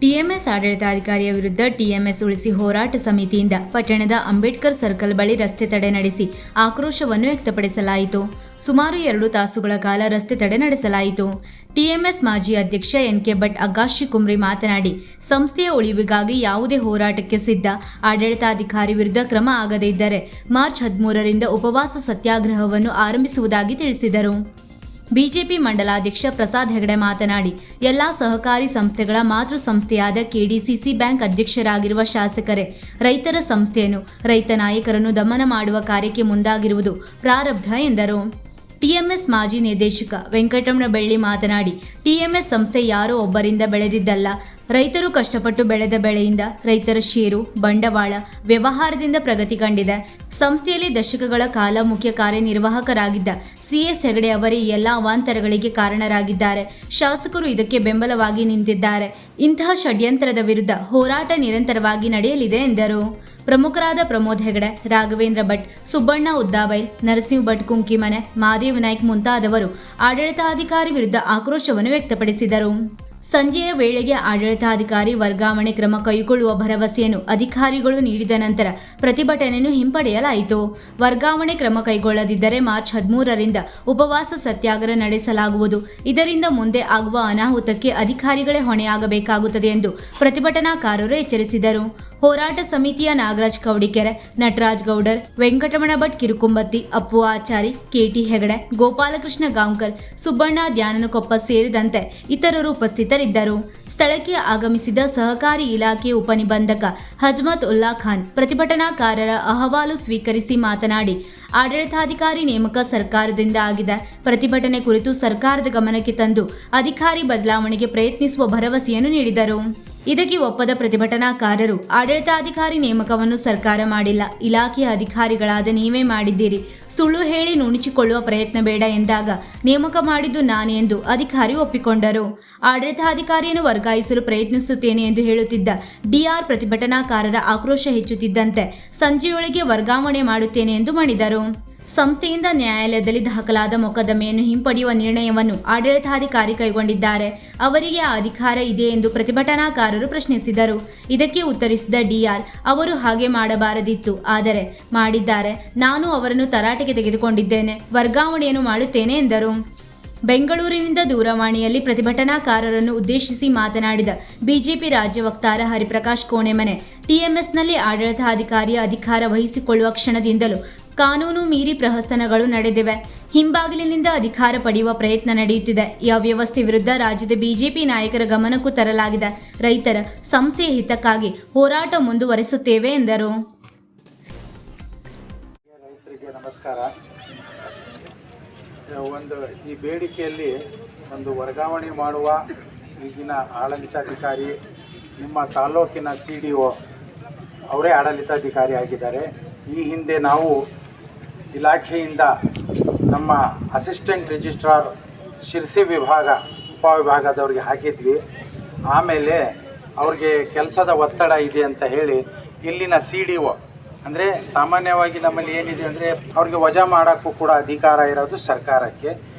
TMS ಆಡಳಿತಾಧಿಕಾರಿಯ ವಿರುದ್ಧ TMS ಉಳಿಸಿ ಹೋರಾಟ ಸಮಿತಿಯಿಂದ ಪಟ್ಟಣದ ಅಂಬೇಡ್ಕರ್ ಸರ್ಕಲ್ ಬಳಿ ರಸ್ತೆ ತಡೆ ನಡೆಸಿ ಆಕ್ರೋಶವನ್ನು ವ್ಯಕ್ತಪಡಿಸಲಾಯಿತು. ಸುಮಾರು 2 ತಾಸುಗಳ ಕಾಲ ರಸ್ತೆ ತಡೆ ನಡೆಸಲಾಯಿತು. ಟಿಎಂಎಸ್ ಮಾಜಿ ಅಧ್ಯಕ್ಷ ಎನ್.ಕೆ. ಭಟ್ ಅಗಾಶಿ ಕುಮ್ರಿ ಮಾತನಾಡಿ, ಸಂಸ್ಥೆಯ ಉಳಿವಿಗಾಗಿ ಯಾವುದೇ ಹೋರಾಟಕ್ಕೆ ಸಿದ್ಧ. ಆಡಳಿತಾಧಿಕಾರಿ ವಿರುದ್ಧ ಕ್ರಮ ಆಗದೇ ಇದ್ದರೆ ಮಾರ್ಚ್ 13ರಿಂದ ಉಪವಾಸ ಸತ್ಯಾಗ್ರಹವನ್ನು ಆರಂಭಿಸುವುದಾಗಿ ತಿಳಿಸಿದರು. ಬಿಜೆಪಿ ಮಂಡಲಾಧ್ಯಕ್ಷ ಪ್ರಸಾದ್ ಹೆಗಡೆ ಮಾತನಾಡಿ, ಎಲ್ಲಾ ಸಹಕಾರಿ ಸಂಸ್ಥೆಗಳ ಮಾತೃ ಸಂಸ್ಥೆಯಾದ ಕೆಡಿಸಿಸಿ ಬ್ಯಾಂಕ್ ಅಧ್ಯಕ್ಷರಾಗಿರುವ ಶಾಸಕರೇ ರೈತರ ಸಂಸ್ಥೆಯನ್ನು, ರೈತ ನಾಯಕರನ್ನು ದಮನ ಮಾಡುವ ಕಾರ್ಯಕ್ಕೆ ಮುಂದಾಗಿರುವುದು ಪ್ರಾರಬ್ಧ ಎಂದರು. ಟಿಎಂಎಸ್ ಮಾಜಿ ನಿರ್ದೇಶಕ ವೆಂಕಟರಮಣ ಬೆಳ್ಳಿ ಮಾತನಾಡಿ, ಟಿಎಂಎಸ್ ಸಂಸ್ಥೆ ಯಾರೋ ಒಬ್ಬರಿಂದ ಬೆಳೆದಿದ್ದಲ್ಲ. ರೈತರು ಕಷ್ಟಪಟ್ಟು ಬೆಳೆದ ಬೆಳೆಯಿಂದ ರೈತರ ಷೇರು, ಬಂಡವಾಳ, ವ್ಯವಹಾರದಿಂದ ಪ್ರಗತಿ ಕಂಡಿದೆ. ಸಂಸ್ಥೆಯಲ್ಲಿ ದಶಕಗಳ ಕಾಲ ಮುಖ್ಯ ಕಾರ್ಯನಿರ್ವಾಹಕರಾಗಿದ್ದ ಸಿಎಸ್ ಹೆಗಡೆ ಅವರೇ ಎಲ್ಲ ಅವಾಂತರಗಳಿಗೆ ಕಾರಣರಾಗಿದ್ದಾರೆ. ಶಾಸಕರು ಇದಕ್ಕೆ ಬೆಂಬಲವಾಗಿ ನಿಂತಿದ್ದಾರೆ. ಇಂತಹ ಷಡ್ಯಂತ್ರದ ವಿರುದ್ಧ ಹೋರಾಟ ನಿರಂತರವಾಗಿ ನಡೆಯಲಿದೆ ಎಂದರು. ಪ್ರಮುಖರಾದ ಪ್ರಮೋದ್ ಹೆಗಡೆ, ರಾಘವೇಂದ್ರ ಭಟ್, ಸುಬ್ಬಣ್ಣ ಉದ್ದಾಬೈಲ್, ನರಸಿಂಹ ಭಟ್ ಕುಂಕಿಮನೆ, ಮಹಾದೇವ್ ನಾಯ್ಕ್ ಮುಂತಾದವರು ಆಡಳಿತಾಧಿಕಾರಿ ವಿರುದ್ಧ ಆಕ್ರೋಶವನ್ನು ವ್ಯಕ್ತಪಡಿಸಿದರು. ಸಂಜೆಯ ವೇಳೆಗೆ ಆಡಳಿತಾಧಿಕಾರಿ ವರ್ಗಾವಣೆ ಕ್ರಮ ಕೈಗೊಳ್ಳುವ ಭರವಸೆಯನ್ನು ಅಧಿಕಾರಿಗಳು ನೀಡಿದ ನಂತರ ಪ್ರತಿಭಟನೆಯನ್ನು ಹಿಂಪಡೆಯಲಾಯಿತು. ವರ್ಗಾವಣೆ ಕ್ರಮ ಕೈಗೊಳ್ಳದಿದ್ದರೆ ಮಾರ್ಚ್ 13ರಿಂದ ಉಪವಾಸ ಸತ್ಯಾಗ್ರಹ ನಡೆಸಲಾಗುವುದು. ಇದರಿಂದ ಮುಂದೆ ಆಗುವ ಅನಾಹುತಕ್ಕೆ ಅಧಿಕಾರಿಗಳೇ ಹೊಣೆಯಾಗಬೇಕಾಗುತ್ತದೆ ಎಂದು ಪ್ರತಿಭಟನಾಕಾರರು ಎಚ್ಚರಿಸಿದರು. ಹೋರಾಟ ಸಮಿತಿಯ ನಾಗರಾಜ್ ಕೌಡಿಕೆರೆ, ನಟರಾಜ್ ಗೌಡರ್, ವೆಂಕಟರಮಣ ಭಟ್ ಕಿರುಕುಂಬತ್ತಿ, ಅಪ್ಪು ಆಚಾರಿ, ಕೆಟಿ ಹೆಗಡೆ, ಗೋಪಾಲಕೃಷ್ಣ ಗಾಂವ್ಕರ್, ಸುಬ್ಬಣ್ಣ ದ್ಯಾನನಕೊಪ್ಪ ಸೇರಿದಂತೆ ಇತರರು ಉಪಸ್ಥಿತರಿದ್ದರು. ಸ್ಥಳಕ್ಕೆ ಆಗಮಿಸಿದ ಸಹಕಾರಿ ಇಲಾಖೆ ಉಪನಿಬಂಧಕ ಹಜ್ಮತ್ ಉಲ್ಲಾ ಖಾನ್ ಪ್ರತಿಭಟನಾಕಾರರ ಅಹವಾಲು ಸ್ವೀಕರಿಸಿ ಮಾತನಾಡಿ, ಆಡಳಿತಾಧಿಕಾರಿ ನೇಮಕ ಸರ್ಕಾರದಿಂದ ಆಗಿದೆ. ಪ್ರತಿಭಟನೆ ಕುರಿತು ಸರ್ಕಾರದ ಗಮನಕ್ಕೆ ತಂದು ಅಧಿಕಾರಿ ಬದಲಾವಣೆಗೆ ಪ್ರಯತ್ನಿಸುವ ಭರವಸೆಯನ್ನು ನೀಡಿದರು. ಇದಕ್ಕೆ ಒಪ್ಪದ ಪ್ರತಿಭಟನಾಕಾರರು, ಆಡಳಿತಾಧಿಕಾರಿ ನೇಮಕವನ್ನು ಸರ್ಕಾರ ಮಾಡಿಲ್ಲ, ಇಲಾಖೆಯ ಅಧಿಕಾರಿಗಳಾದ ನೀವೇ ಮಾಡಿದ್ದೀರಿ, ಸುಳ್ಳು ಹೇಳಿ ನುಣುಚಿಕೊಳ್ಳುವ ಪ್ರಯತ್ನ ಬೇಡ ಎಂದಾಗ ನೇಮಕ ಮಾಡಿದ್ದು ನಾನು ಎಂದು ಅಧಿಕಾರಿ ಒಪ್ಪಿಕೊಂಡರು. ಆಡಳಿತಾಧಿಕಾರಿಯನ್ನು ವರ್ಗಾಯಿಸಲು ಪ್ರಯತ್ನಿಸುತ್ತೇನೆ ಎಂದು ಹೇಳುತ್ತಿದ್ದ ಡಿಆರ್ ಪ್ರತಿಭಟನಾಕಾರರ ಆಕ್ರೋಶ ಹೆಚ್ಚುತ್ತಿದ್ದಂತೆ ಸಂಜೆಯೊಳಗೆ ವರ್ಗಾವಣೆ ಮಾಡುತ್ತೇನೆ ಎಂದು ಮಣಿದರು. ಸಂಸ್ಥೆಯಿಂದ ನ್ಯಾಯಾಲಯದಲ್ಲಿ ದಾಖಲಾದ ಮೊಕದ್ದಮೆಯನ್ನು ಹಿಂಪಡೆಯುವ ನಿರ್ಣಯವನ್ನು ಆಡಳಿತಾಧಿಕಾರಿ ಕೈಗೊಂಡಿದ್ದಾರೆ. ಅವರಿಗೆ ಆ ಅಧಿಕಾರ ಇದೆ ಎಂದು ಪ್ರತಿಭಟನಾಕಾರರು ಪ್ರಶ್ನಿಸಿದರು. ಇದಕ್ಕೆ ಉತ್ತರಿಸಿದ ಡಿಆರ್, ಅವರು ಹಾಗೆ ಮಾಡಬಾರದಿತ್ತು, ಆದರೆ ಮಾಡಿದ್ದಾರೆ. ನಾನು ಅವರನ್ನು ತರಾಟೆಗೆ ತೆಗೆದುಕೊಂಡಿದ್ದೇನೆ, ವರ್ಗಾವಣೆಯನ್ನು ಮಾಡುತ್ತೇನೆ ಎಂದರು. ಬೆಂಗಳೂರಿನಿಂದ ದೂರವಾಣಿಯಲ್ಲಿ ಪ್ರತಿಭಟನಾಕಾರರನ್ನು ಉದ್ದೇಶಿಸಿ ಮಾತನಾಡಿದ ಬಿಜೆಪಿ ರಾಜ್ಯ ವಕ್ತಾರ ಹರಿಪ್ರಕಾಶ್ ಕೋಣೆಮನೆ, ಟಿಎಂಎಸ್ನಲ್ಲಿ ಆಡಳಿತಾಧಿಕಾರಿಯ ಅಧಿಕಾರ ವಹಿಸಿಕೊಳ್ಳುವ ಕ್ಷಣದಿಂದಲೂ ಕಾನೂನು ಮೀರಿ ಪ್ರಹಸನಗಳು ನಡೆದಿವೆ. ಹಿಂಬಾಗಿಲಿನಿಂದ ಅಧಿಕಾರ ಪಡೆಯುವ ಪ್ರಯತ್ನ ನಡೆಯುತ್ತಿದೆ. ಈ ಅವ್ಯವಸ್ಥೆ ವಿರುದ್ಧ ರಾಜ್ಯದ ಬಿಜೆಪಿ ನಾಯಕರ ಗಮನಕ್ಕೂ ತರಲಾಗಿದೆ. ರೈತರ ಸಂಸ್ಥೆಯ ಹಿತಕ್ಕಾಗಿ ಹೋರಾಟ ಮುಂದುವರಿಸುತ್ತೇವೆ ಎಂದರು. ರೈತರಿಗೆ ನಮಸ್ಕಾರ. ಈ ಬೇಡಿಕೆಯಲ್ಲಿ ಒಂದು ವರ್ಗಾವಣೆ ಮಾಡುವ ಈಗಿನ ಆಡಳಿತಾಧಿಕಾರಿ ನಿಮ್ಮ ತಾಲೂಕಿನ CDO ಅವರೇ ಆಡಳಿತಾಧಿಕಾರಿ ಆಗಿದ್ದಾರೆ. ಈ ಹಿಂದೆ ನಾವು ಇಲಾಖೆಯಿಂದ ನಮ್ಮ ಅಸಿಸ್ಟೆಂಟ್ ರಿಜಿಸ್ಟ್ರಾರ್ ಶಿರ್ಸಿ ವಿಭಾಗ ಉಪವಿಭಾಗದವ್ರಿಗೆ ಹಾಕಿದ್ವಿ. ಆಮೇಲೆ ಅವ್ರಿಗೆ ಕೆಲಸದ ಒತ್ತಡ ಇದೆ ಅಂತ ಹೇಳಿ ಇಲ್ಲಿನ CDO ಅಂದರೆ ಸಾಮಾನ್ಯವಾಗಿ ನಮ್ಮಲ್ಲಿ ಏನಿದೆ ಅಂದರೆ ಅವ್ರಿಗೆ ವಜಾ ಮಾಡೋಕ್ಕೂ ಕೂಡ ಅಧಿಕಾರ ಇರೋದು ಸರ್ಕಾರಕ್ಕೆ.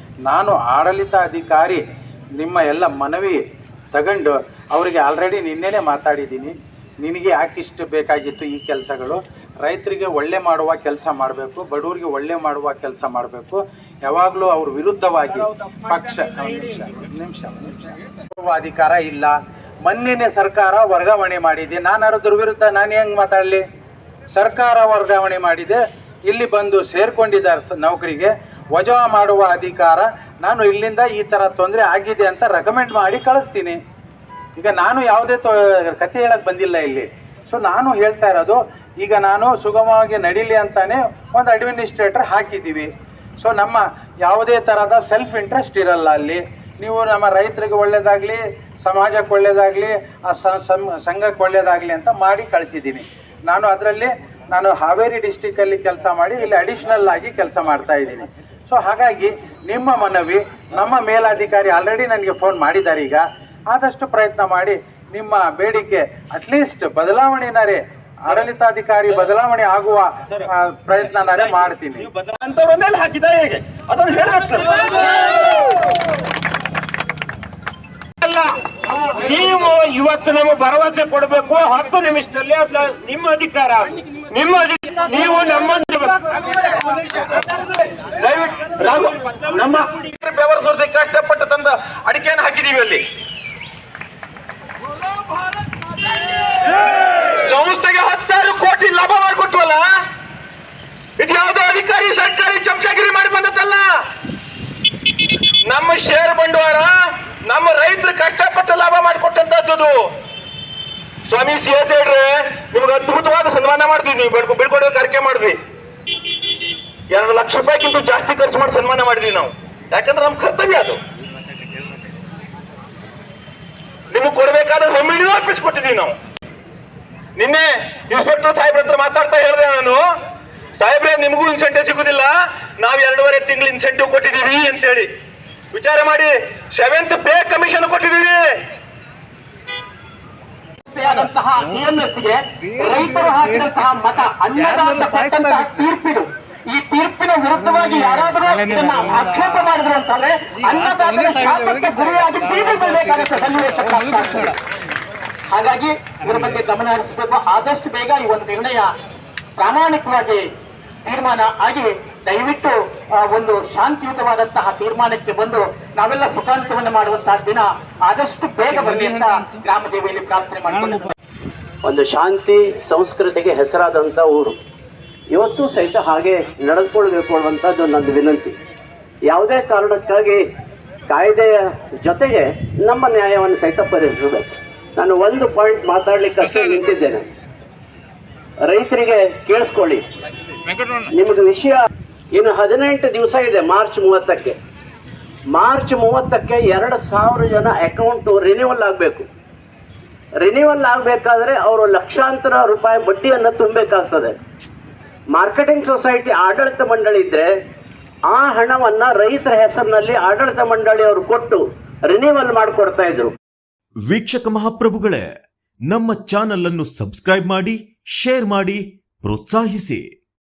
ನಾನು ಆಡಳಿತಾಧಿಕಾರಿ ನಿಮ್ಮ ಎಲ್ಲ ಮನವಿ ತಗೊಂಡು ಅವರಿಗೆ ಆಲ್ರೆಡಿ ನಿನ್ನೆನೇ ಮಾತಾಡಿದ್ದೀನಿ. ನಿನಗೆ ಯಾಕಿಷ್ಟು ಬೇಕಾಗಿತ್ತು ಈ ಕೆಲಸಗಳು? ರೈತರಿಗೆ ಒಳ್ಳೆ ಮಾಡುವ ಕೆಲಸ ಮಾಡಬೇಕು, ಬಡವರಿಗೆ ಒಳ್ಳೆ ಮಾಡುವ ಕೆಲಸ ಮಾಡಬೇಕು. ಯಾವಾಗಲೂ ಅವ್ರ ವಿರುದ್ಧವಾಗಿ ಪಕ್ಷ ನಿಮಿಷ ಅಧಿಕಾರ ಇಲ್ಲ. ಮೊನ್ನೆನೇ ಸರ್ಕಾರ ವರ್ಗಾವಣೆ ಮಾಡಿದೆ. ನಾನು ಅದ್ರ ವಿರುದ್ಧ ನಾನು ಹೆಂಗೆ ಮಾತಾಡಲಿ? ಸರ್ಕಾರ ವರ್ಗಾವಣೆ ಮಾಡಿದೆ, ಇಲ್ಲಿ ಬಂದು ಸೇರ್ಕೊಂಡಿದ್ದಾರೆ ನೌಕರಿಗೆ, ವಜಾ ಮಾಡುವ ಅಧಿಕಾರ. ನಾನು ಇಲ್ಲಿಂದ ಈ ಥರ ತೊಂದರೆ ಆಗಿದೆ ಅಂತ ರೆಕಮೆಂಡ್ ಮಾಡಿ ಕಳಿಸ್ತೀನಿ. ಈಗ ನಾನು ಯಾವುದೇ ಕತೆ ಹೇಳಕ್ಕೆ ಬಂದಿಲ್ಲ ಇಲ್ಲಿ. ಸೊ ನಾನು ಹೇಳ್ತಾ ಇರೋದು, ಈಗ ನಾನು ಸುಗಮವಾಗಿ ನಡೀಲಿ ಅಂತಾನೆ ಒಂದು ಅಡ್ಮಿನಿಸ್ಟ್ರೇಟರ್ ಹಾಕಿದ್ದೀವಿ. ಸೊ ನಮ್ಮ ಯಾವುದೇ ಥರದ ಸೆಲ್ಫ್ ಇಂಟ್ರೆಸ್ಟ್ ಇರಲ್ಲ ಅಲ್ಲಿ. ನೀವು ನಮ್ಮ ರೈತರಿಗೆ ಒಳ್ಳೆಯದಾಗಲಿ, ಸಮಾಜಕ್ಕೆ ಒಳ್ಳೆಯದಾಗಲಿ, ಆ ಸಂಘಕ್ಕೆ ಒಳ್ಳೆಯದಾಗಲಿ ಅಂತ ಮಾಡಿ ಕಳಿಸಿದ್ದೀನಿ. ನಾನು ಹಾವೇರಿ ಡಿಸ್ಟಿಕಲ್ಲಿ ಕೆಲಸ ಮಾಡಿ ಇಲ್ಲಿ ಅಡಿಷ್ನಲ್ ಆಗಿ ಕೆಲಸ ಮಾಡ್ತಾ ಇದ್ದೀನಿ. ಸೊ ಹಾಗಾಗಿ ನಿಮ್ಮ ಮನವಿ, ನಮ್ಮ ಮೇಲಾಧಿಕಾರಿ ಆಲ್ರೆಡಿ ನನಗೆ ಫೋನ್ ಮಾಡಿದ್ದಾರೆ. ಈಗ ಆದಷ್ಟು ಪ್ರಯತ್ನ ಮಾಡಿ ನಿಮ್ಮ ಬೇಡಿಕೆ ಅಟ್ಲೀಸ್ಟ್ ಬದಲಾವಣೆನಾರೇ, ಆಡಳಿತಾಧಿಕಾರಿ ಬದಲಾವಣೆ ಆಗುವ ಪ್ರಯತ್ನ ನಾನೇ ಮಾಡ್ತೀನಿ. ಅಲ್ಲ. ನೀವು ಇವತ್ತು ನಮಗೆ ಭರವಸೆ ಕೊಡಬೇಕು. 10 ನಿಮಿಷದಲ್ಲಿ ನಿಮ್ಮ ಅಧಿಕಾರ, ನೀವು ನಮ್ಮನ್ನು ದಯವಿಟ್ಟು ನಮ್ಮ ಬೆವರು ಸುರಿಸಿ ಕಷ್ಟಪಟ್ಟು ತಂದ ಅಡಿಕೆಯನ್ನು ಹಾಕಿದೀವಿ ಅಲ್ಲಿ. ಸಂಸ್ಥೆಗೆ 10 ಕೋಟಿ ಲಾಭ ಮಾಡಿಕೊಟ್ವಲ್ಲ. ಇದು ಯಾವುದೋ ಅಧಿಕಾರಿ ಸರ್ಕಾರಿ ಚಮಚಾಗಿರಿ ಮಾಡಿ ಬಂದದ್ದಲ್ಲ. ನಮ್ಮ ಷೇರ್ ಬಂಡವಾಳ ನಮ್ಮ ರೈತರು ಕಷ್ಟಪಟ್ಟು ಲಾಭ ಮಾಡಿಕೊಟ್ಟಂತದ್ದು. ಸ್ವಾಮಿ ಸಿಎಸ್ ಹೇಳ್ರೆ ನಿಮ್ಗೆ ಅದ್ಭುತವಾದ ಸನ್ಮಾನ ಮಾಡಿದ್ವಿ. ನೀವು ಬೀಳ್ಕೊಡೋ ಕರಿಕೆ ಮಾಡಿದ್ವಿ. 2 ಲಕ್ಷ ರೂಪಾಯಿಗಿಂತ ಜಾಸ್ತಿ ಖರ್ಚು ಮಾಡಿ ಸನ್ಮಾನ ಮಾಡಿದ್ವಿ ನಾವು. ಯಾಕಂದ್ರೆ ನಮ್ಮ ಕರ್ತವ್ಯ ಅದು. ನಿಮಗೆ ಕೊಡಬೇಕಾದ್ರೆ ರೆಮಿಡಿನೂ ಅರ್ಪಿಸ್ಕೊಟ್ಟಿದ್ದೀವಿ ನಾವು. ನಿನ್ನೆ ಇನ್ಸ್ಪೆಕ್ಟರ್ ಸಾಹೇಬ್ರ ಹತ್ರ ಮಾತಾಡ್ತಾ ಹೇಳಿದೆ ನಾನು, ಸಾಹೇಬ್ರೆ ನಿಮಗೂ ಇನ್ಸೆಂಟಿವ್ ಸಿಗುದಿಲ್ಲ, ನಾವು 2.5 ತಿಂಗಳು ಇನ್ಸೆಂಟಿವ್ ಕೊಟ್ಟಿದ್ದೀವಿ ಅಂತೇಳಿ. ವಿಚಾರ ಮಾಡಿ, 7th ಪೇ ಕಮಿಷನ್ ಕೊಟ್ಟಿದ್ದೀವಿ. ಟಿಎಂಎಸ್ಗೆ ರೈತರು ಹಾಕಿದಂತಹ ಮತ ಅನ್ನದಾತ ಕೊಟ್ಟಂತಹ ತೀರ್ಪಿದು. ಈ ತೀರ್ಪಿನ ವಿರುದ್ಧವಾಗಿ ಯಾರಾದರೂ ಇದನ್ನ ಆಕ್ಷೇಪ ಮಾಡಿದ್ರು ಅಂತಂದ್ರೆ ಅನ್ನದಾತರ ಶಾಪಕ್ಕೆ ಗುರಿಯಾಗಿ ಬೀದಿ ಬೀಳಬೇಕಾಗುತ್ತೆ ಸನ್ನಿವೇಶ. ಹಾಗಾಗಿ ಇದ್ರ ಬಗ್ಗೆ ಗಮನ ಹರಿಸಬೇಕು. ಆದಷ್ಟು ಬೇಗ ಈ ಒಂದು ನಿರ್ಣಯ ಪ್ರಾಮಾಣಿಕವಾಗಿ ತೀರ್ಮಾನ ಆಗಿ ದಯವಿಟ್ಟು ಒಂದು ಶಾಂತಿಯುತವಾದಂತಹ ತೀರ್ಮಾನಕ್ಕೆ ಬಂದು ನಾವೆಲ್ಲ ಸುಖಾಂತವನ್ನು ಮಾಡುವಂತಹ ದಿನ ಆದಷ್ಟು ಬೇಗ ಬರಲಿ ಅಂತ ಗ್ರಾಮ ದೇವಿಯಲ್ಲಿ ಪ್ರಾರ್ಥನೆ ಮಾಡಿಕೊಂಡು ಒಂದು ಶಾಂತಿ ಸಂಸ್ಕೃತಿಗೆ ಹೆಸರಾದಂಥ ಊರು. ಇವತ್ತು ಸಹಿತ ಹಾಗೆ ನಡೆದುಕೊಳ್ಬೇಕು ಅನ್ನುವಂಥದ್ದು ನನ್ನ ವಿನಂತಿ. ಯಾವುದೇ ಕಾರಣಕ್ಕಾಗಿ ಕಾಯ್ದೆಯ ಜೊತೆಗೆ ನಮ್ಮ ನ್ಯಾಯವನ್ನು ಸಹಿತ ಪರಿಹರಿಸಬೇಕು. ನಾನು ಒಂದು ಪಾಯಿಂಟ್ ಮಾತಾಡ್ಲಿಕ್ಕೆ ನಿಂತಿದ್ದೇನೆ. ರೈತರಿಗೆ ಕೇಳಿಸ್ಕೊಳ್ಳಿ, ನಿಮಗೆ ವಿಷಯ ಇನ್ನು 18 ದಿವಸ ಇದೆ. ಮಾರ್ಚ್ 30ಕ್ಕೆ 2,000 ಜನ ಅಕೌಂಟು ರಿನ್ಯೂವಲ್ ಆಗಬೇಕು. ರಿನ್ಯೂವಲ್ ಆಗಬೇಕಾದ್ರೆ ಅವರು ಲಕ್ಷಾಂತರ ರೂಪಾಯಿ ಬಡ್ಡಿಯನ್ನು ತುಂಬಬೇಕಾಗ್ತದೆ. ಮಾರ್ಕೆಟಿಂಗ್ ಸೊಸೈಟಿ ಆಡಳಿತ ಮಂಡಳಿ ಇದ್ದರೆ ಆ ಹಣವನ್ನು ರೈತರ ಹೆಸರಿನಲ್ಲಿ ಆಡಳಿತ ಮಂಡಳಿಯವರು ಕೊಟ್ಟು ರಿನ್ಯೂವಲ್ ಮಾಡಿಕೊಡ್ತಾ ಇದ್ರು. ವೀಕ್ಷಕ ಮಹಾಪ್ರಭುಗಳೇ, ನಮ್ಮ ಚಾನಲ್ ಅನ್ನು ಸಬ್ಸ್ಕ್ರೈಬ್ ಮಾಡಿ, ಶೇರ್ ಮಾಡಿ, ಪ್ರೋತ್ಸಾಹಿಸಿ.